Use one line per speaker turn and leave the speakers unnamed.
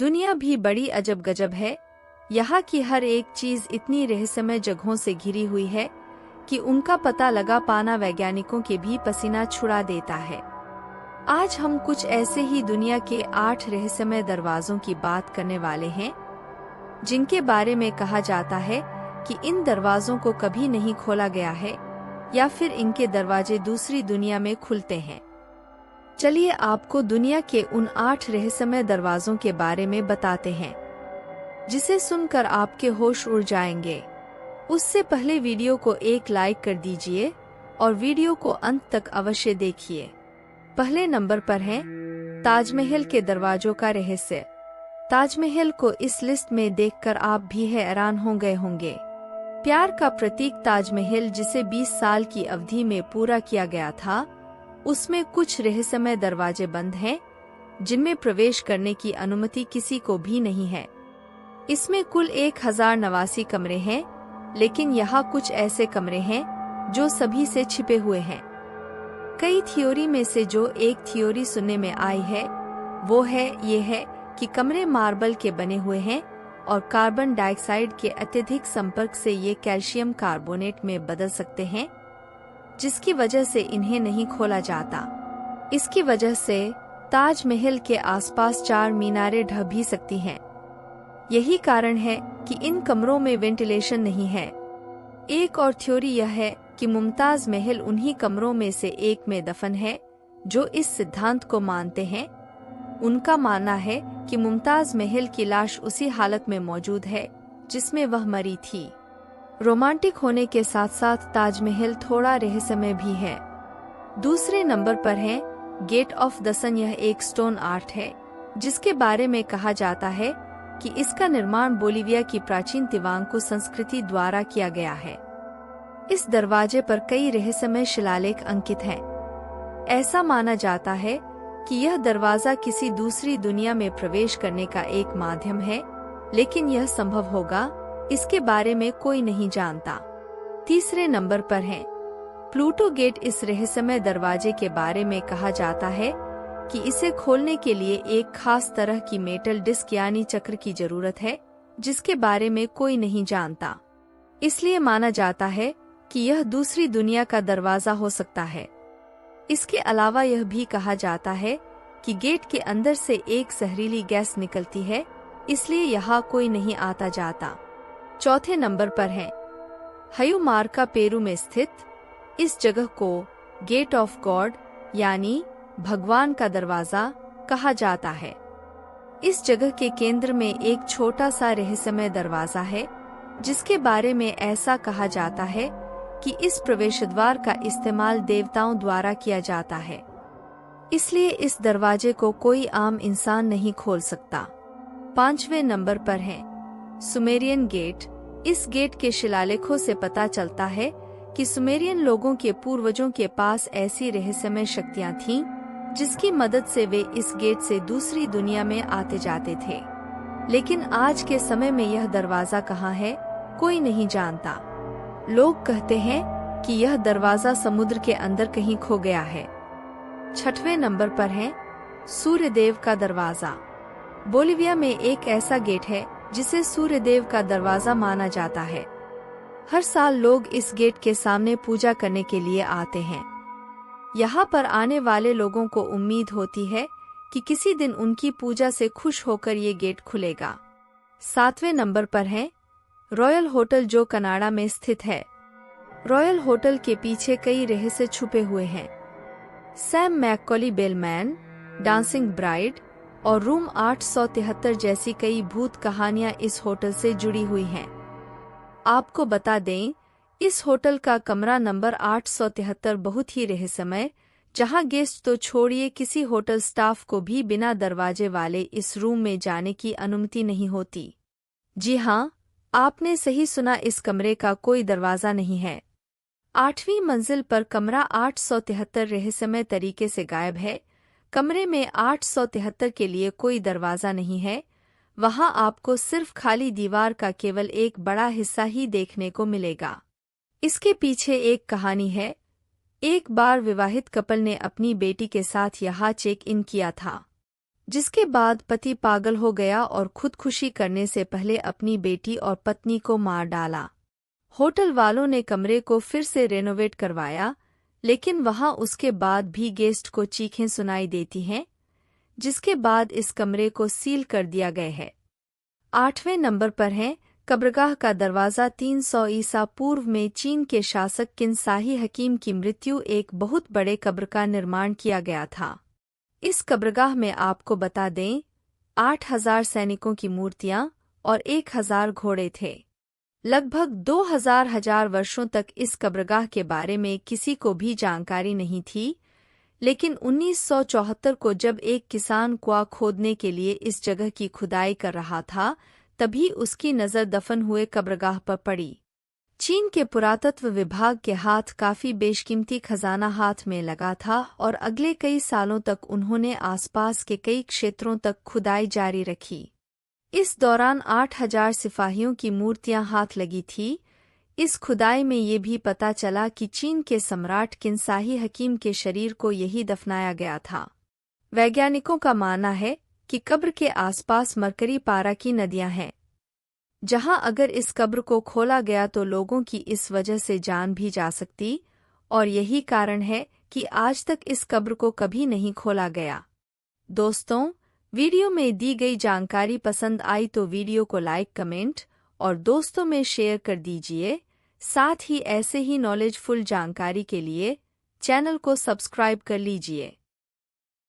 दुनिया भी बड़ी अजब गजब है। यहाँ की हर एक चीज इतनी रहस्यमय जगहों से घिरी हुई है कि उनका पता लगा पाना वैज्ञानिकों के भी पसीना छुड़ा देता है। आज हम कुछ ऐसे ही दुनिया के 8 रहस्यमय दरवाजों की बात करने वाले हैं, जिनके बारे में कहा जाता है कि इन दरवाजों को कभी नहीं खोला गया है या फिर इनके दरवाजे दूसरी दुनिया में खुलते हैं। चलिए आपको दुनिया के उन 8 रहस्यमय दरवाजों के बारे में बताते हैं, जिसे सुनकर आपके होश उड़ जाएंगे। उससे पहले वीडियो को एक लाइक कर दीजिए और वीडियो को अंत तक अवश्य देखिए। पहले नंबर पर है ताजमहल के दरवाजों का रहस्य। ताजमहल को इस लिस्ट में देखकर आप भी हैरान हो गए होंगे। प्यार का प्रतीक ताजमहल, जिसे 20 साल की अवधि में पूरा किया गया था, उसमें कुछ रहस्यमय दरवाजे बंद हैं, जिनमें प्रवेश करने की अनुमति किसी को भी नहीं है। इसमें कुल 1089 कमरे हैं, लेकिन यहाँ कुछ ऐसे कमरे हैं जो सभी से छिपे हुए हैं। कई थ्योरी में से जो एक थ्योरी सुनने में आई है वो ये है कि कमरे मार्बल के बने हुए हैं और कार्बन डाइऑक्साइड के अत्यधिक संपर्क से ये कैल्शियम कार्बोनेट में बदल सकते हैं, जिसकी वजह से इन्हें नहीं खोला जाता। इसकी वजह से ताजमहल के आसपास 4 मीनारें ढह भी सकती हैं। यही कारण है कि इन कमरों में वेंटिलेशन नहीं है। एक और थ्योरी यह है कि मुमताज महल उन्हीं कमरों में से एक में दफन है जो इस सिद्धांत को मानते हैं। उनका मानना है कि मुमताज महल की लाश उसी हालत में मौजूद है जिसमें वह मरी थी। रोमांटिक होने के साथ साथ ताजमहल थोड़ा रहस्यमय भी है। दूसरे नंबर पर है गेट ऑफ द सन। यह एक स्टोन आर्ट है जिसके बारे में कहा जाता है कि इसका निर्माण बोलिविया की प्राचीन तिवांकू संस्कृति द्वारा किया गया है। इस दरवाजे पर कई रहस्यमय शिलालेख अंकित हैं। ऐसा माना जाता है कि यह दरवाजा किसी दूसरी दुनिया में प्रवेश करने का एक माध्यम है, लेकिन यह संभव होगा, इसके बारे में कोई नहीं जानता। तीसरे नंबर पर है प्लूटो गेट। इस रहस्यमय दरवाजे के बारे में कहा जाता है कि इसे खोलने के लिए एक खास तरह की मेटल डिस्क यानी चक्र की जरूरत है, जिसके बारे में कोई नहीं जानता। इसलिए माना जाता है कि यह दूसरी दुनिया का दरवाजा हो सकता है। इसके अलावा यह भी कहा जाता है कि गेट के अंदर से एक जहरीली गैस निकलती है, इसलिए यहाँ कोई नहीं आता जाता। चौथे नंबर पर है हयुमार्का, पेरू में स्थित। इस जगह को गेट ऑफ गॉड यानी भगवान का दरवाजा कहा जाता है। इस जगह के केंद्र में एक छोटा सा रहस्यमय दरवाजा है, जिसके बारे में ऐसा कहा जाता है कि इस प्रवेश द्वार का इस्तेमाल देवताओं द्वारा किया जाता है, इसलिए इस दरवाजे को कोई आम इंसान नहीं खोल सकता। 5वें नंबर पर है सुमेरियन गेट। इस गेट के शिलालेखों से पता चलता है कि सुमेरियन लोगों के पूर्वजों के पास ऐसी रहस्यमय शक्तियां थीं, जिसकी मदद से वे इस गेट से दूसरी दुनिया में आते जाते थे। लेकिन आज के समय में यह दरवाजा कहाँ है, कोई नहीं जानता। लोग कहते हैं कि यह दरवाजा समुद्र के अंदर कहीं खो गया है। 6वें नंबर पर है सूर्यदेव का दरवाजा। बोलिविया में एक ऐसा गेट है जिसे सूर्यदेव का दरवाजा माना जाता है। हर साल लोग इस गेट के सामने पूजा करने के लिए आते हैं। यहाँ पर आने वाले लोगों को उम्मीद होती है कि किसी दिन उनकी पूजा से खुश होकर ये गेट खुलेगा। 7वें नंबर पर है रॉयल होटल, जो कनाडा में स्थित है। रॉयल होटल के पीछे कई रहस्य छुपे हुए हैं। सैम मैककॉली बेलमैन, डांसिंग ब्राइड और रूम 873 जैसी कई भूत कहानियां इस होटल से जुड़ी हुई हैं। आपको बता दें, इस होटल का कमरा नंबर 873 बहुत ही रहस्यमय, जहां गेस्ट तो छोड़िए, किसी होटल स्टाफ को भी बिना दरवाजे वाले इस रूम में जाने की अनुमति नहीं होती। जी हाँ, आपने सही सुना, इस कमरे का कोई दरवाजा नहीं है। 8वीं मंजिल पर कमरा 873 रहस्यमय तरीके से गायब है। कमरे में 873 के लिए कोई दरवाजा नहीं है। वहां आपको सिर्फ खाली दीवार का केवल एक बड़ा हिस्सा ही देखने को मिलेगा। इसके पीछे एक कहानी है। एक बार विवाहित कपल ने अपनी बेटी के साथ यहाँ चेक इन किया था। जिसके बाद पति पागल हो गया और खुदकुशी करने से पहले अपनी बेटी और पत्नी को मार डाला। होटल वालों ने कमरे को फिर से रेनोवेट करवाया, लेकिन वहां उसके बाद भी गेस्ट को चीखें सुनाई देती हैं, जिसके बाद इस कमरे को सील कर दिया गया है। 8वें नंबर पर है कब्रगाह का दरवाज़ा। 300 ईसा पूर्व में चीन के शासक किनसाही हकीम की मृत्यु एक बहुत बड़े कब्र का निर्माण किया गया था। इस कब्रगाह में आपको बता दें 8000 सैनिकों की मूर्तियां और 1000 घोड़े थे। लगभग 2000 वर्षों तक इस कब्रगाह के बारे में किसी को भी जानकारी नहीं थी, लेकिन 1974 को जब एक किसान कुआं खोदने के लिए इस जगह की खुदाई कर रहा था, तभी उसकी नज़र दफन हुए कब्रगाह पर पड़ी। चीन के पुरातत्व विभाग के हाथ काफी बेशकीमती खजाना हाथ में लगा था और अगले कई सालों तक उन्होंने आसपास के कई क्षेत्रों तक खुदाई जारी रखी। इस दौरान 8000 सिपाहियों की मूर्तियां हाथ लगी थी। इस खुदाई में ये भी पता चला कि चीन के सम्राट किनसाही हकीम के शरीर को यही दफनाया गया था। वैज्ञानिकों का मानना है कि कब्र के आसपास मरकरी पारा की नदियां हैं, जहां अगर इस कब्र को खोला गया तो लोगों की इस वजह से जान भी जा सकती, और यही कारण है कि आज तक इस कब्र को कभी नहीं खोला गया। दोस्तों, वीडियो में दी गई जानकारी पसंद आई तो वीडियो को लाइक, कमेंट और दोस्तों में शेयर कर दीजिए। साथ ही ऐसे ही नॉलेजफुल जानकारी के लिए चैनल को सब्सक्राइब कर लीजिए।